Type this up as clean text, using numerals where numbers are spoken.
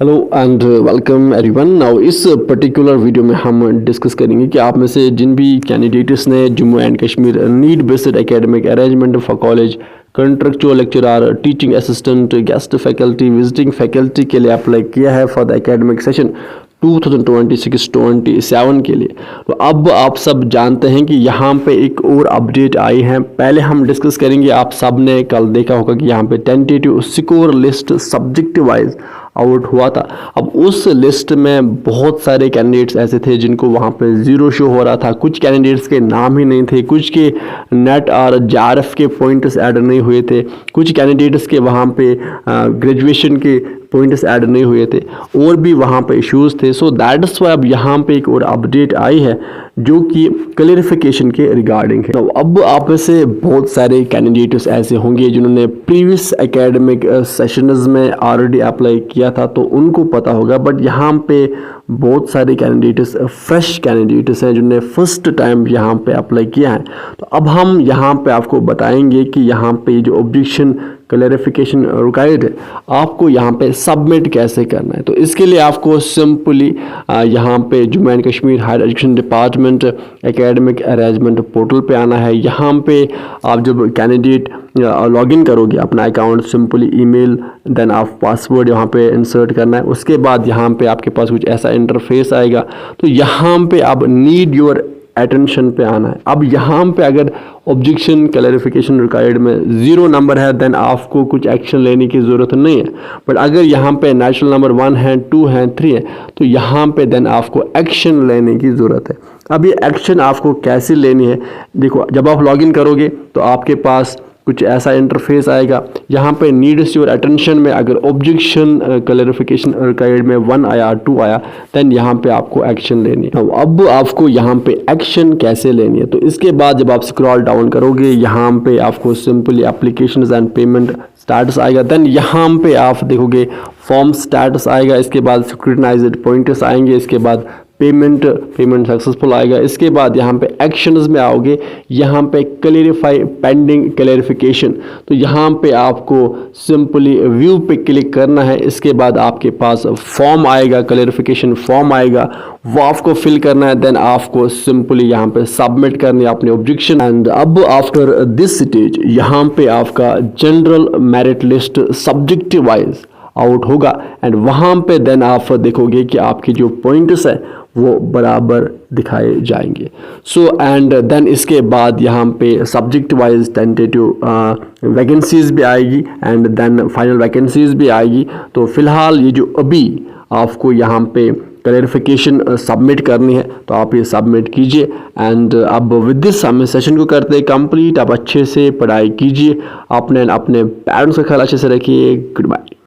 Hello and welcome everyone. Now इस particular video में हम डिस्कस करेंगे कि आप में से जिन भी कैंडिडेट्स ने Jammu and Kashmir need based academic arrangement for college, contractual lecturer, teaching assistant, guest faculty, visiting faculty के लिए अप्लाई किया है फॉर द एकेडमिक सेशन 2026-27 के लिए। तो अब आप सब जानते हैं कि यहाँ पे एक और अपडेट आई है। पहले हम डिस्कस करेंगे, आप सब ने कल देखा होगा कि यहाँ पे tentative score list subject wise out हुआ था। अब उस लिस्ट में बहुत सारे कैंडिडेट्स ऐसे थे जिनको वहाँ पे ज़ीरो शो हो रहा था। कुछ कैंडिडेट्स के नाम ही नहीं थे, कुछ के नेट और जेआरएफ के पॉइंट्स ऐड नहीं हुए थे, कुछ कैंडिडेट्स के वहाँ पे ग्रेजुएशन के पॉइंट्स ऐड नहीं हुए थे, और भी वहाँ पे इश्यूज़ थे। सो दैट्स वाई अब यहाँ पे एक और अपडेट आई है जो कि क्लियरिफिकेशन के रिगार्डिंग है। तो अब आप में से बहुत सारे कैंडिडेट्स ऐसे होंगे जिन्होंने प्रीवियस एकेडमिक सेशंस में ऑलरेडी अप्लाई किया था, तो उनको पता होगा। बट यहाँ पे बहुत सारे कैंडिडेट्स फ्रेश कैंडिडेट्स हैं जिन्होंने फर्स्ट टाइम यहाँ पे अप्लाई किया है। तो अब हम यहाँ पे आपको बताएंगे कि यहाँ पे जो ऑब्जेक्शन क्लैरिफिकेशन रिक्वायर्ड है आपको यहाँ पे सबमिट कैसे करना है। तो इसके लिए आपको सिंपली यहाँ पे Jammu and Kashmir higher education department academic arrangement portal पे आना है। यहाँ पे आप जब कैंडिडेट लॉगिन करोगे अपना अकाउंट, सिंपली ईमेल देन आप पासवर्ड यहाँ पे इंसर्ट करना है। उसके बाद यहाँ पे आपके पास कुछ ऐसा इंटरफेस आएगा। तो यहाँ पे आप नीड योर अटेंशन पे आना है। अब यहाँ पे अगर ऑब्जेक्शन क्लैरिफिकेशन रिक्वायर्ड में 0 नंबर है देन आपको कुछ एक्शन लेने की ज़रूरत नहीं है। बट अगर यहाँ पे नेचुरल नंबर 1 है, 2 है, 3 है, तो यहाँ पे देन आपको एक्शन लेने की ज़रूरत है। अब ये एक्शन आपको कैसे लेनी है, देखो जब आप लॉगिन करोगे तो आपके पास कुछ ऐसा इंटरफेस आएगा। यहाँ पे नीड्स योर अटेंशन में अगर ऑब्जेक्शन क्लैरिफिकेशन रिक्वायर्ड में 1 आया, 2 आया, देन यहाँ पे आपको एक्शन लेनी है। अब आपको यहाँ पे एक्शन कैसे लेनी है, तो इसके बाद जब आप स्क्रॉल डाउन करोगे यहाँ पे आपको simply applications and payment status आएगा। देन यहाँ पे आप देखोगे फॉर्म स्टेटस आएगा, इसके बाद स्क्रूटनाइज्ड पॉइंट्स आएंगे, इसके बाद पेमेंट सक्सेसफुल आएगा। इसके बाद यहाँ पे एक्शंस में आओगे, यहाँ पे क्लियरिफाई पेंडिंग क्लियरिफिकेशन, तो यहाँ पे आपको सिंपली व्यू पे क्लिक करना है। इसके बाद आपके पास फॉर्म आएगा, क्लियरिफिकेशन फॉर्म आएगा, वो आपको फिल करना है। देन आपको सिंपली यहाँ पे सबमिट करनी है अपने ऑब्जेक्शन। एंड अब आफ्टर दिस स्टेज यहाँ पे आपका general merit list subject wise out होगा एंड वहाँ पे देन आप देखोगे कि आपके जो पॉइंट्स है वो बराबर दिखाए जाएंगे। सो एंड देन इसके बाद यहाँ पे सब्जेक्ट वाइज टेंटेटिव वैकेंसीज भी आएगी एंड देन फाइनल वैकेंसीज भी आएगी। तो फिलहाल ये जो अभी आपको यहाँ पे क्लैरिफिकेशन सबमिट करनी है तो आप ये सबमिट कीजिए। एंड अब विद दिस हम सेशन को करते हैं कंप्लीट। आप अच्छे से पढ़ाई कीजिए, अपने पेरेंट्स का ख्याल अच्छे से रखिए। Good bye.